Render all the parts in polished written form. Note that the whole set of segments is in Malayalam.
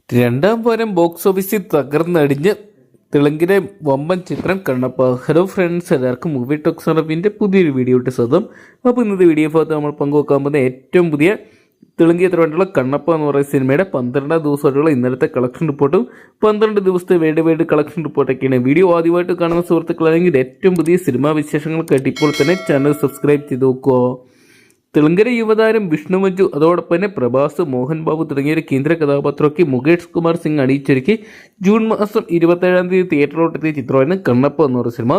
രണ്ടാം വാരം ബോക്സ് ഓഫീസിൽ തകർന്നടിഞ്ഞ് തെലുങ്കിലെ വമ്പൻ ചിത്രം കണ്ണപ്പ. ഹലോ ഫ്രണ്ട്സ്, എല്ലാവർക്കും മൂവി ടോക്സ് അറിവിൻ്റെ പുതിയൊരു വീഡിയോ ഇട്ട് സ്വന്തം. അപ്പോൾ ഇന്നത്തെ വീഡിയോ ഭാഗത്ത് നമ്മൾ പങ്കുവെക്കാൻ പോകുന്ന ഏറ്റവും പുതിയ തെലുങ്ക് ചിത്രമായിട്ടുള്ള കണ്ണപ്പ എന്ന് പറയുന്ന സിനിമയുടെ 12 ദിവസമായിട്ടുള്ള ഇന്നലത്തെ കളക്ഷൻ റിപ്പോർട്ടും 12 ദിവസത്തെ വേൾഡ് കളക്ഷൻ റിപ്പോർട്ടൊക്കെയാണ്. വീഡിയോ ആദ്യമായിട്ട് കാണുന്ന സുഹൃത്തുക്കളാണെങ്കിൽ ഏറ്റവും പുതിയ സിനിമാ വിശേഷങ്ങൾക്കായിട്ട് ഇപ്പോൾ തന്നെ ചാനൽ സബ്സ്ക്രൈബ് ചെയ്ത് നോക്കുക. തെലുങ്കര യുവതാരം വിഷ്ണു മഞ്ജു, അതോടൊപ്പം തന്നെ പ്രഭാസ്, മോഹൻ ബാബു തുടങ്ങിയ കേന്ദ്ര കഥാപാത്രമൊക്കെ മുകേഷ് കുമാർ സിംഗ് അണിയിച്ചൊരുക്കി ജൂൺ മാസം 27 തീയതി തിയേറ്ററിലോട്ടെത്തിയ ചിത്രമായിരുന്നു കണ്ണപ്പ എന്ന് പറയുന്ന സിനിമ.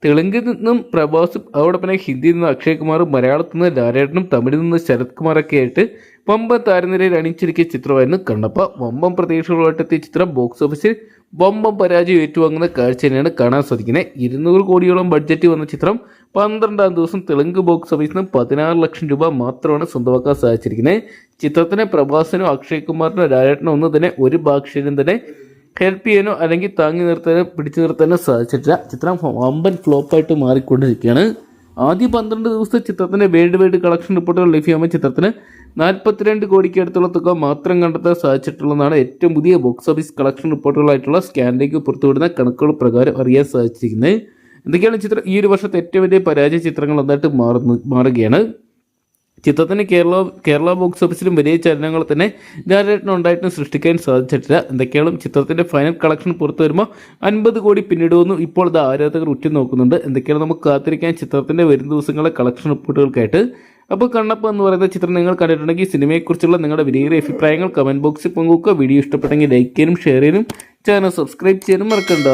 തെലുങ്കിൽ നിന്നും പ്രഭാസും, അതോടൊപ്പം തന്നെ ഹിന്ദിയിൽ നിന്ന് അക്ഷയ് കുമാറും, മലയാളത്തിൽ നിന്ന് ലാലേട്ടനും, തമിഴിൽ നിന്ന് ശരത് കുമാറൊക്കെ ആയിട്ട് വമ്പൻ താരനിരയിൽ അണിയിച്ചൊരുക്കിയ ചിത്രമായിരുന്നു കണ്ണപ്പ. വമ്പൻ പ്രതീക്ഷകളുമായിട്ടെത്തിയ ചിത്രം ബോക്സ് ഓഫീസിൽ വമ്പൻ പരാജയം ഏറ്റുവാങ്ങുന്ന കാഴ്ച തന്നെയാണ് കാണാൻ സാധിക്കുന്നത്. 200 കോടിയോളം ബഡ്ജറ്റ് വന്ന ചിത്രം 12ാം ദിവസം തെലുങ്ക് ബോക്സ് ഓഫീസിൽ നിന്ന് 16 ലക്ഷം രൂപ മാത്രമാണ് സ്വന്തമാക്കാൻ സാധിച്ചിരിക്കുന്നത്. ചിത്രത്തിന് പ്രഭാസിനോ അക്ഷയ് കുമാറിനോ ലാലേട്ടനോ ഒന്നും തന്നെ ഒരു ഭാഷയിലും തന്നെ ഹെൽപ്പ് ചെയ്യാനോ അല്ലെങ്കിൽ താങ്ങി നിർത്താനോ പിടിച്ചു നിർത്താനോ സാധിച്ചിട്ടില്ല. ചിത്രം വമ്പൻ ഫ്ലോപ്പായിട്ട് മാറിക്കൊണ്ടിരിക്കുകയാണ്. ആദ്യ 12 ദിവസത്തെ ചിത്രത്തിൻ്റെ വേൾഡ് കളക്ഷൻ റിപ്പോർട്ടുകൾ ലഭ്യമായ ചിത്രത്തിന് 42 കോടിക്ക് അടുത്തുള്ള തുക മാത്രം കണ്ടെത്താൻ സാധിച്ചിട്ടുള്ളതാണ് ഏറ്റവും പുതിയ ബോക്സ് ഓഫീസ് കളക്ഷൻ റിപ്പോർട്ടുകളായിട്ടുള്ള സ്കാനിലേക്ക് പുറത്തുവിടുന്ന കണക്കുകൾ പ്രകാരം അറിയാൻ സാധിച്ചിരിക്കുന്നത്. എന്തൊക്കെയാണ് ചിത്രം ഈ ഒരു വർഷത്തെ ഏറ്റവും വലിയ പരാജയ ചിത്രങ്ങൾ ഒന്നായിട്ട് മാറുകയാണ്. ചിത്രത്തിന് കേരള ബോക്സ് ഓഫീസിലും വലിയ ചലനങ്ങൾ തന്നെ ലാലേട്ടനുണ്ടായിട്ടും സൃഷ്ടിക്കാൻ സാധിച്ചിട്ടില്ല. എന്തൊക്കെയാണ് ചിത്രത്തിൻ്റെ ഫൈനൽ കളക്ഷൻ പുറത്തു വരുമ്പോൾ 50 കോടി പിന്നിടുമെന്നും ഇപ്പോൾ ഇത് ആരാധകർ ഉറ്റുനോക്കുന്നുണ്ട്. എന്തൊക്കെയാണ് നമുക്ക് കാത്തിരിക്കാൻ ചിത്രത്തിൻ്റെ വരും ദിവസങ്ങളെ കളക്ഷൻ റിപ്പോർട്ടുകൾക്കായിട്ട്. അപ്പോൾ കണ്ണപ്പ എന്ന് പറയുന്ന ചിത്രം നിങ്ങൾ കണ്ടിട്ടുണ്ടെങ്കിൽ സിനിമയെക്കുറിച്ചുള്ള നിങ്ങളുടെ വലിയ അഭിപ്രായങ്ങൾ കമൻറ്റ് ബോക്സിൽ പങ്കുവെക്കുക. വീഡിയോ ഇഷ്ടപ്പെട്ടെങ്കിൽ ലൈക്ക് ചെയ്യാനും ഷെയർ ചെയ്യാനും ചാനൽ സബ്സ്ക്രൈബ് ചെയ്യാനും മറക്കണ്ട.